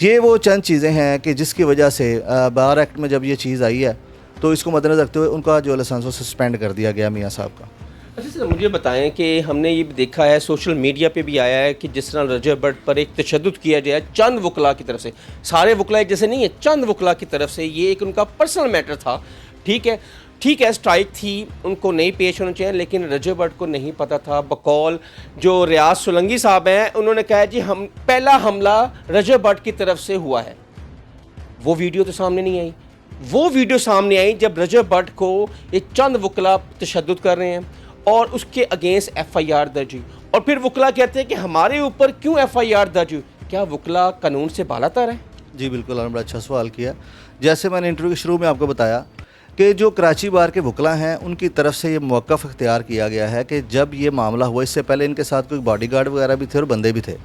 یہ وہ چند چیزیں ہیں کہ جس کی وجہ سے بار ایکٹ میں جب یہ چیز آئی ہے تو اس کو مد نظر رکھتے ہوئے ان کا جو لائسنس وہ سسپینڈ کر دیا گیا میاں صاحب کا. اچھا سر مجھے بتائیں کہ ہم نے یہ بھی دیکھا ہے سوشل میڈیا پہ بھی آیا ہے کہ جس طرح رجب بٹ پر ایک تشدد کیا گیا ہے چند وکلاء کی طرف سے, سارے وکلاء ایک جیسے نہیں ہے, چند وکلاء کی طرف سے, یہ ایک ان کا پرسنل میٹر تھا. ٹھیک ہے اسٹرائک تھی, ان کو نہیں پیش ہونا چاہیے, لیکن رجب بٹ کو نہیں پتہ تھا. بقول جو ریاض سولنگی صاحب ہیں انہوں نے کہا جی ہم پہلا حملہ رجب بٹ کی طرف سے ہوا ہے. وہ ویڈیو تو سامنے نہیں آئی. وہ ویڈیو سامنے آئی جب رجب بٹ کو ایک چند وکلاء تشدد کر رہے ہیں اور اس کے اگینسٹ ایف آئی آر درج ہوئی, اور پھر وکلاء کہتے ہیں کہ ہمارے اوپر کیوں ایف آئی آر درج ہوئی. کیا وکلاء قانون سے بالا تر ہیں؟ جی بالکل, آپ نے بڑا اچھا سوال کیا. جیسے میں نے انٹرویو کے شروع میں آپ کو بتایا کہ جو کراچی بار کے وکلاء ہیں ان کی طرف سے یہ موقف اختیار کیا گیا ہے کہ جب یہ معاملہ ہوا اس سے پہلے ان کے ساتھ کوئی باڈی گارڈ وغیرہ بھی تھے اور بندے بھی تھے,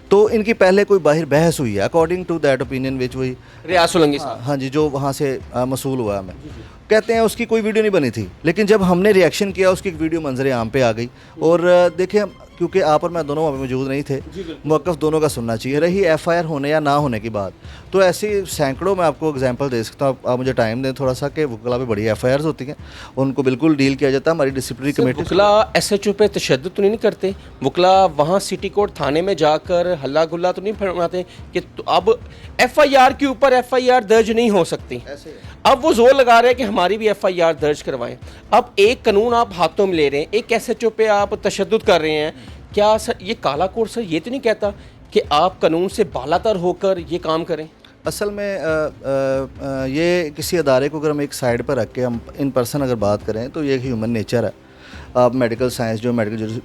تو ان کی پہلے کوئی باہر بحث ہوئی ہے اکارڈنگ ٹو دیٹ اوپینین وچ وہی ریاض سولنگی صاحب, ہاں جی, جو وہاں سے موصول ہوا ہے. ہمیں کہتے ہیں اس کی کوئی ویڈیو نہیں بنی تھی, لیکن جب ہم نے ریئیکشن کیا اس کی ایک ویڈیو منظر عام پہ آ گئی. اور دیکھیں کیونکہ آپ اور میں دونوں وہاں پہ موجود نہیں تھے, موقف دونوں کا سننا چاہیے. رہی ایف آئی آر ہونے یا نہ ہونے کی بات, تو ایسی سینکڑوں میں آپ کو اگزامپل دے سکتا ہوں. آپ مجھے ٹائم دیں تھوڑا سا کہ وکلاء پہ بڑی ایف آئی آرز ہوتی ہیں, ان کو بالکل ڈیل کیا جاتا ہے. ہماری ڈسپلنری کمیٹی وکلاء ایس ایچ او پہ تشدد تو نہیں کرتے, وکلاء وہاں سٹی کورٹ تھانے میں جا کر ہلا گلا تو نہیں فرماتے کہ اب ایف آئی آر کے اوپر ایف آئی آر درج نہیں ہو سکتی. اب وہ زور لگا رہے ہیں کہ ہماری بھی ایف آئی آر درج کروائیں. اب ایک قانون آپ ہاتھوں میں لے رہے ہیں, ایک ایس ایچ او پہ آپ تشدد کر رہے ہیں. کیا سر یہ کالا کوڈ سر یہ تو نہیں کہتا کہ آپ قانون سے بالا تر ہو کر یہ کام کریں؟ اصل میں یہ کسی ادارے کو اگر ہم ایک سائڈ پر رکھ کے ہم ان پرسن اگر بات کریں تو یہ ہیومن نیچر ہے. آپ میڈیکل سائنس جو میڈیکل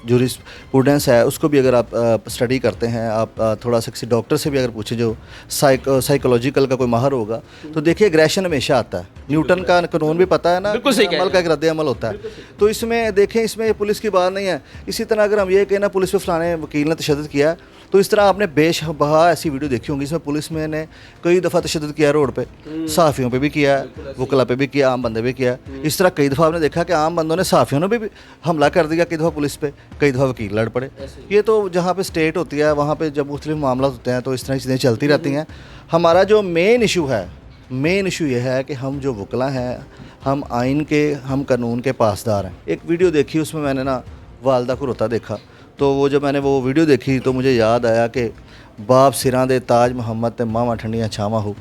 جورسپروڈنس ہے اس کو بھی اگر آپ اسٹڈی کرتے ہیں, آپ تھوڑا سا کسی ڈاکٹر سے بھی اگر پوچھیں جو سائیکولوجیکل کا کوئی ماہر ہوگا, تو دیکھیے اگریشن ہمیشہ آتا ہے. نیوٹن کا قانون بھی پتہ ہے نا, عمل کا ایک رد عمل ہوتا ہے. تو اس میں دیکھیں اس میں پولیس کی بات نہیں ہے. اسی طرح اگر ہم یہ کہیں نا پولیس پہ فلانے وکیل نے تشدد کیا, تو اس طرح آپ نے بے بہا ایسی ویڈیو دیکھی ہوں گی اس میں پولیس میں نے کئی دفعہ تشدد کیا روڈ پہ, صحافیوں پہ بھی کیا, وکلاء پہ بھی کیا, عام بندے بھی کیا. اس طرح کئی دفعہ آپ نے دیکھا کہ عام بندوں نے صحافیوں نے بھی حملہ کر دیا, کئی دفعہ پولیس پہ, کئی دفعہ وکیل لڑ پڑے. یہ تو جہاں پہ اسٹیٹ ہوتی ہے وہاں پہ جب مختلف معاملات ہوتے ہیں تو اس طرح کی چیزیں چلتی رہتی ہیں. ہمارا جو مین ایشو یہ ہے کہ ہم جو وکلاء ہیں ہم آئین کے, ہم قانون کے پاسدار ہیں. ایک ویڈیو دیکھی اس میں میں نے نا والدہ کو روتا دیکھا, تو وہ جب میں نے وہ ویڈیو دیکھی تو مجھے یاد آیا کہ باپ سراں دے تاج محمد تے ماما ٹھنڈیاں چھاواں ہو.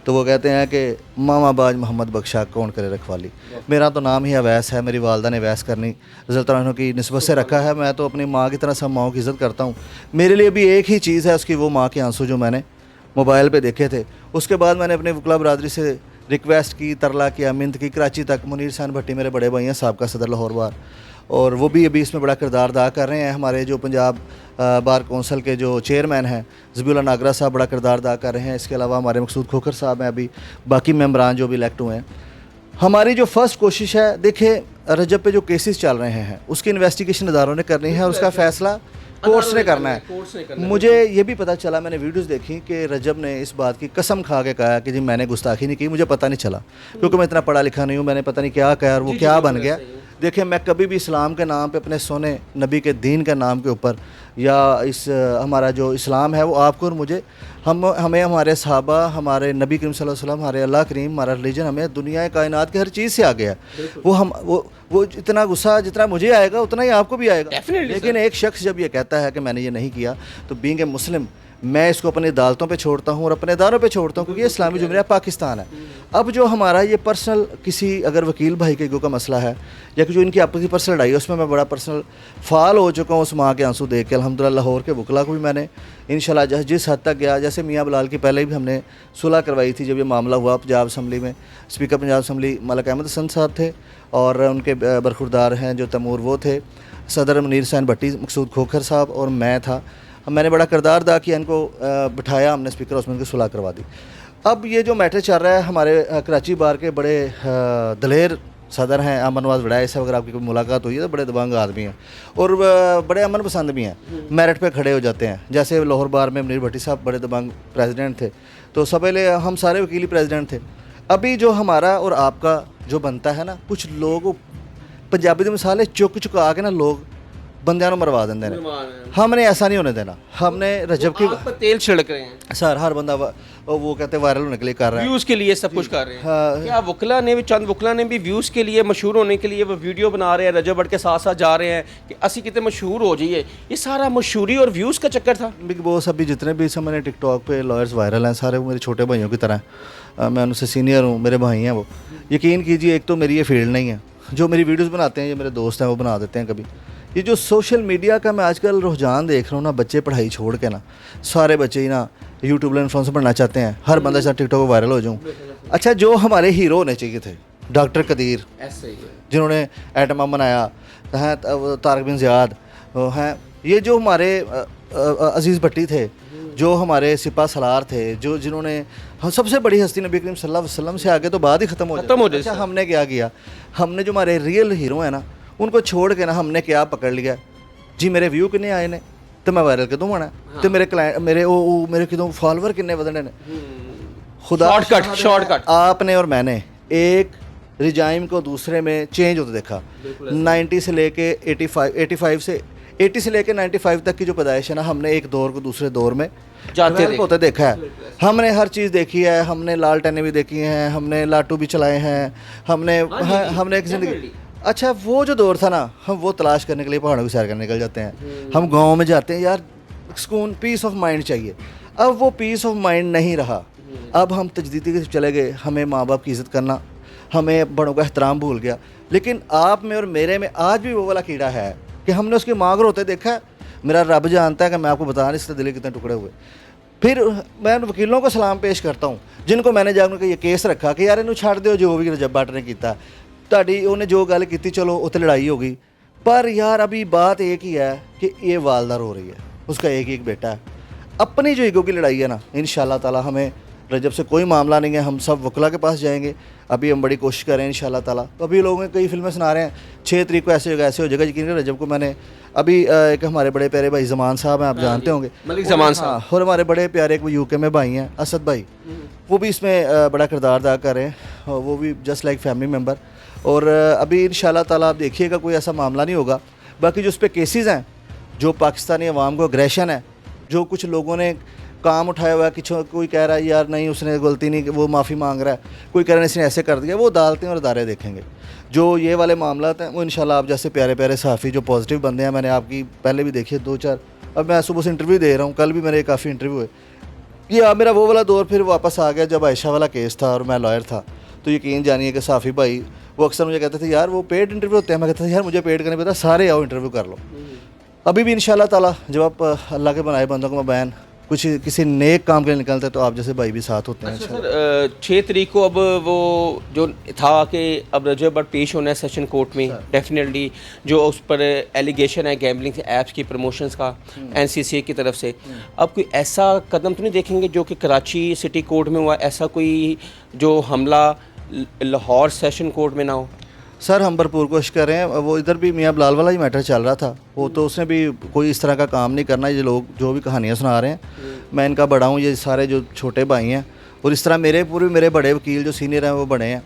تو وہ کہتے ہیں کہ ماما باج محمد بخشا کون کرے رکھوالی. میرا تو نام ہی اویس ہے, میری والدہ نے اویس کرنی رضی اللہ عنہ کی نسبت سے رکھا ہے. میں تو اپنی ماں کی طرح سب ماؤں کی عزت کرتا ہوں. میرے لیے بھی ایک ہی چیز ہے اس کی, وہ ماں کے آنسو جو میں نے موبائل پہ دیکھے تھے. اس کے بعد میں نے اپنے وکلاء برادری سے ریکویسٹ کی, ترلا کیا, منت کی. کراچی تک منیر حسین بھٹی میرے بڑے بھائی ہیں, سابقہ صدر لاہور بار, اور وہ بھی ابھی اس میں بڑا کردار ادا کر رہے ہیں. ہمارے جو پنجاب بار کونسل کے جو چیئرمین ہیں ذبیح اللہ ناگرہ صاحب بڑا کردار ادا کر رہے ہیں. اس کے علاوہ ہمارے مقصود کھوکھر صاحب ہیں, ابھی باقی ممبران جو بھی الیکٹ ہوئے ہیں. ہماری جو فرسٹ کوشش ہے, دیکھیں رجب پہ جو کیسز چل رہے ہیں اس کی انویسٹیگیشن اداروں نے کرنی ہے, اور اس کا فیصلہ کورٹس نے کرنا ہے. مجھے یہ بھی پتہ چلا, میں نے ویڈیوز دیکھی کہ رجب نے اس بات کی قسم کھا کے کہا کہ جی میں نے گستاخی نہیں کی. مجھے پتہ نہیں چلا کیونکہ میں اتنا پڑھا لکھا نہیں ہوں, میں نے پتہ نہیں کیا کہا اور وہ کیا بن گیا. دیکھیں میں کبھی بھی اسلام کے نام پہ, اپنے سونے نبی کے دین کے نام کے اوپر, یا اس ہمارا جو اسلام ہے وہ آپ کو اور مجھے, ہمیں ہمارے صحابہ, ہمارے نبی کریم صلی اللہ علیہ وسلم, ہمارے اللہ کریم, ہمارا ریلیجن ہمیں دنیا کائنات کی ہر چیز سے آ گیا. وہ اتنا غصہ جتنا مجھے آئے گا اتنا ہی آپ کو بھی آئے گا. لیکن ایک شخص جب یہ کہتا ہے کہ میں نے یہ نہیں کیا, تو بینگ اے مسلم میں اس کو اپنی عدالتوں پہ چھوڑتا ہوں اور اپنے اداروں پہ چھوڑتا ہوں, کیونکہ یہ اسلامی جمہوریہ پاکستان ہے. اب جو ہمارا یہ پرسنل کسی اگر وکیل بھائی کے کا مسئلہ ہے, یا کہ جو ان کی آپس کی پرسنل لڑائی ہے, اس میں بڑا پرسنل فعال ہو چکا ہوں اس ماں کے آنسو دیکھ کے. الحمدللہ لاہور کے وکلاء کو بھی میں نے انشاءاللہ جس حد تک گیا, جیسے میاں بلال کی پہلے بھی ہم نے صلح کروائی تھی جب یہ معاملہ ہوا پنجاب اسمبلی میں. اسپیکر پنجاب اسمبلی ملک احمد حسن صاحب تھے, اور ان کے برخوردار ہیں جو تیمور وہ تھے, صدر منیر حسین بھٹی, مقصود کھوکھر صاحب اور میں تھا. میں نے بڑا کردار ادا کیا, ان کو بٹھایا ہم نے اسپیکر ہاؤس میں, ان کی صلح کروا دی. اب یہ جو میٹر چل رہا ہے, ہمارے کراچی بار کے بڑے دلیر صدر ہیں امن نواز وڑائے صاحب, اگر آپ کی کوئی ملاقات ہوئی ہے تو بڑے دبنگ آدمی ہیں اور بڑے امن پسند بھی ہیں, میرٹ پہ کھڑے ہو جاتے ہیں. جیسے لاہور بار میں منیر بھٹی صاحب بڑے دبنگ پریزیڈنٹ تھے, تو سب پہلے ہم سارے وکیلی پریزیڈنٹ تھے. ابھی جو ہمارا اور آپ کا جو بنتا ہے نا, کچھ لوگ پنجابی کی مثال ہے چک چکا کے نا لوگ بندیاں نو مروا دیندے نے. ہم نے ایسا نہیں ہونے دینا. ہم نے رجب کی آپ پر تیل چھڑک رہے ہیں سر ہر بندہ وہ کہتے ہیں وائرل ہونے کے لیے کر رہا ہے. ویوز کے لیے سب کچھ کر رہے ہیں. کیا وکلا نے بھی چند وکلا نے بھی ویوز کے لیے مشہور ہونے کے لیے وہ ویڈیو بنا رہے ہیں, رجب بٹ کے ساتھ ساتھ جا رہے ہیں کہ اسی کتنے مشہور ہو جائیے. یہ سارا مشہوری اور ویوز کا چکر تھا. بگ باس ابھی جتنے بھی سب میں نے ٹک ٹاک پہ لائرز وائرل ہیں سارے وہ میرے چھوٹے بھائیوں کی طرح ہیں. میں ان سے سینئر ہوں, میرے بھائی ہیں وہ. یقین کیجیے ایک تو میری یہ فیلڈ نہیں ہے. جو میری ویڈیوز بناتے ہیں یہ میرے دوست ہیں وہ بنا دیتے ہیں کبھی. یہ جو سوشل میڈیا کا میں آج کل رجحان دیکھ رہا ہوں نا, بچے پڑھائی چھوڑ کے نا سارے بچے ہی نا یوٹیوب انفلوئنسر بننا چاہتے ہیں. ہر بندہ چاہتا ٹک ٹاک پہ وائرل ہو جاؤں. اچھا جو ہمارے ہیرو ہونے چاہیے تھے, ڈاکٹر قدیر جنہوں نے ایٹم بم بنایا ہیں, طارق بن زیاد ہیں, یہ جو ہمارے عزیز بھٹی تھے, جو ہمارے سپہ سالار تھے, جو جنہوں نے سب سے بڑی ہستی نبی کریم صلی اللہ علیہ وسلم سے آگے تو بعد ہی ختم ہو جائے. اچھا ہم نے کیا کیا, ہم نے جو ہمارے ریئل ہیرو ہیں نا ان کو چھوڑ کے نا ہم نے کیا پکڑ لیا جی میرے ویو کنے آئے نے تو میں وائرل کدوں ہونا تو میرے کلائنٹ میرے کدوں فالوور کنے ودنے نے. خدا شارٹ کٹ آپ نے اور میں نے ایک رجائم کو دوسرے میں چینج ہوتا دیکھا. 90 سے لے کے 85 سے 80 سے لے کے 95 تک کی جو پیدائش ہے نا, ہم نے ایک دور کو دوسرے دور میں جاتے ہوتے دیکھا ہے. ہم نے ہر چیز دیکھی ہے, ہم نے لال ٹینیں بھی دیکھی ہیں, ہم نے لاٹو بھی چلائے ہیں, ہم نے ایک زندگی. اچھا وہ جو دور تھا نا, ہم وہ تلاش کرنے کے لیے پہاڑوں کی سیر کرنے نکل جاتے ہیں. ہم گاؤں میں جاتے ہیں یار سکون پیس آف مائنڈ چاہیے. اب وہ پیس آف مائنڈ نہیں رہا. اب ہم تجدیدی کے چلے گئے, ہمیں ماں باپ کی عزت کرنا, ہمیں بڑوں کا احترام بھول گیا. لیکن آپ میں اور میرے میں آج بھی وہ والا کیڑا ہے کہ ہم نے اس کی ماں کو روتے دیکھا ہے. میرا رب جانتا ہے کہ میں آپ کو بتا نہیں سکتا دل کتنے ٹکڑے ہوئے. پھر میں وکیلوں کو سلام پیش کرتا ہوں جن کو میں نے جا کے یہ کیس رکھا کہ یار انہوں چھڑ دیو جو بھی رجب بٹ نے کیتا. تہاڈی انہیں جو گل کی چلو اتنے لڑائی ہو گئی, پر یار ابھی بات ایک ہی ہے کہ یہ والدہ رو رہی ہے, اس کا ایک بیٹا ہے. اپنی جو ایگو کی لڑائی ہے نا, انشاءاللہ تعالی ہمیں رجب سے کوئی معاملہ نہیں ہے. ہم سب وکلا کے پاس جائیں گے. ابھی ہم بڑی کوشش کر رہے ہیں انشاءاللہ تعالی. تو ابھی لوگوں نے کئی فلمیں سنا رہے ہیں 6 تاریخ کو ایسے ہو جائے گا. یقین کریں رجب کو میں نے ابھی ایک ہمارے بڑے پیارے بھائی زمان صاحب ہیں, آپ جانتے ہوں گے, ملک زمان صاحب, اور ہمارے بڑے پیارے ایک یو کے میں بھائی ہیں اسد بھائی, وہ بھی اس میں بڑا کردار ادا کر رہے ہیں. وہ بھی جسٹ لائک فیملی ممبر. اور ابھی انشاءاللہ تعالی آپ دیکھیے گا کوئی ایسا معاملہ نہیں ہوگا. باقی جو اس پہ کیسز ہیں, جو پاکستانی عوام کو اگریشن ہے, جو کچھ لوگوں نے کام اٹھایا ہوا ہے کہ کوئی کہہ رہا ہے یار نہیں اس نے غلطی نہیں, وہ معافی مانگ رہا ہے, کوئی کہہ رہا ہے اس نے ایسے کر دیا, وہ عدالتیں اور ادارے دیکھیں گے. جو یہ والے معاملات ہیں وہ انشاءاللہ آپ جیسے پیارے پیارے صحافی جو پازیٹیو بندے ہیں, میں نے آپ کی پہلے بھی دیکھی 2-4, اب میں صبح سے انٹرویو دے رہا ہوں, کل بھی میرے کافی انٹرویو ہوئے. یہ میرا وہ والا دور پھر واپس آ گیا جب عائشہ والا کیس تھا اور میں لائر تھا. تو یقین جانیے کہ صحافی بھائی وہ اکثر مجھے کہتے تھے یار وہ پیڈ انٹرویو ہوتے ہیں. میں کہتا تھا یار مجھے پیڈ کرنے پتا, سارے آؤ انٹرویو کر لو. ابھی بھی انشاءاللہ تعالی جب آپ اللہ کے بنائے بندوں کو میں کچھ کسی نیک کام کے لیے نکلتے ہیں تو آپ جیسے بھائی بھی ساتھ ہوتے ہیں. اچھا سر 6 تاریخ کو اب وہ جو تھا کہ اب رجب بٹ پیش ہونا ہے سیشن کورٹ میں, ڈیفینیٹلی جو اس پر ایلیگیشن ہے گیمبلنگ ایپس کی پروموشنز کا NCCA کی طرف سے, اب کوئی ایسا قدم تو نہیں دیکھیں گے جو کہ کراچی سٹی کورٹ میں ہوا, ایسا کوئی جو حملہ لاہور سیشن کورٹ میں نہ ہو؟ سر ہم بھرپور کوشش کر رہے ہیں. وہ ادھر بھی میاں بلال والا ہی میٹر چل رہا تھا, وہ تو اس نے بھی کوئی اس طرح کا کام نہیں کرنا. یہ لوگ جو بھی کہانیاں سنا رہے ہیں, میں ان کا بڑا ہوں, یہ سارے جو چھوٹے بھائی ہیں, اور اس طرح میرے بڑے وکیل جو سینئر ہیں وہ بڑے ہیں.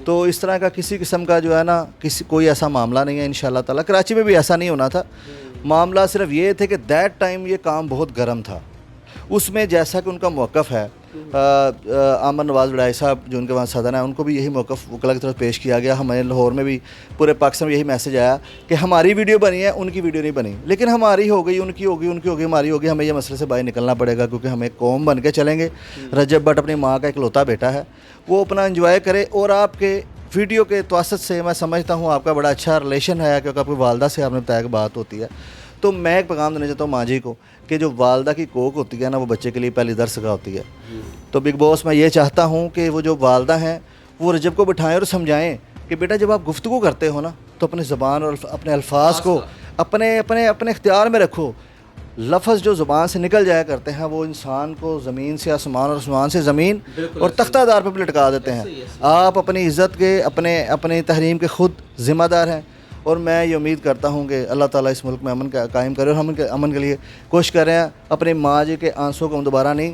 تو اس طرح کا کسی قسم کا جو ہے نا کوئی ایسا معاملہ نہیں ہے انشاءاللہ تعالی. کراچی میں بھی ایسا نہیں ہونا تھا. معاملہ صرف یہ تھے کہ دیٹ ٹائم یہ کام بہت گرم تھا. اس میں جیسا کہ ان کا موقف ہے, عامر نواز وڈائی صاحب جو ان کے وہاں صدر ہیں, ان کو بھی یہی موقف وکلا کی طرف پیش کیا گیا. ہمارے لاہور میں بھی پورے پاکستان میں یہی میسج آیا کہ ہماری ویڈیو بنی ہے, ان کی ویڈیو نہیں بنی, لیکن ہماری ہو گئی, ان کی ہوگی, ہماری ہوگی. ہمیں یہ مسئلے سے باہر نکلنا پڑے گا کیونکہ ہمیں قوم بن کے چلیں گے. رجب بٹ اپنی ماں کا اکلوتا بیٹا ہے, وہ اپنا انجوائے کرے. اور آپ کے ویڈیو کے توسط سے میں سمجھتا ہوں آپ کا بڑا اچھا ریلیشن ہے, کیونکہ آپ کی والدہ سے آپ نے بتایا کہ بات ہوتی ہے. تو میں ایک پیغام دینا چاہتا ہوں ماں جی کو کہ جو والدہ کی کوک ہوتی ہے نا, وہ بچے کے لیے پہلی درس کا ہوتی ہے. تو بگ باس میں یہ چاہتا ہوں کہ وہ جو والدہ ہیں وہ رجب کو بٹھائیں اور سمجھائیں کہ بیٹا جب آپ گفتگو کرتے ہو نا تو اپنی زبان اور اپنے الفاظ کو اپنے اختیار میں رکھو. لفظ جو زبان سے نکل جایا کرتے ہیں وہ انسان کو زمین سے آسمان اور آسمان سے زمین اور تختہ دار پہ لٹکا دیتے ہیں. آپ اپنی عزت کے اپنے تحریم کے خود ذمہ دار ہیں. اور میں یہ امید کرتا ہوں کہ اللہ تعالیٰ اس ملک میں امن قائم کرے, اور ہم امن کے لیے کوشش کر رہے ہیں. اپنی ماں جی کے آنسوں کو ہم دوبارہ نہیں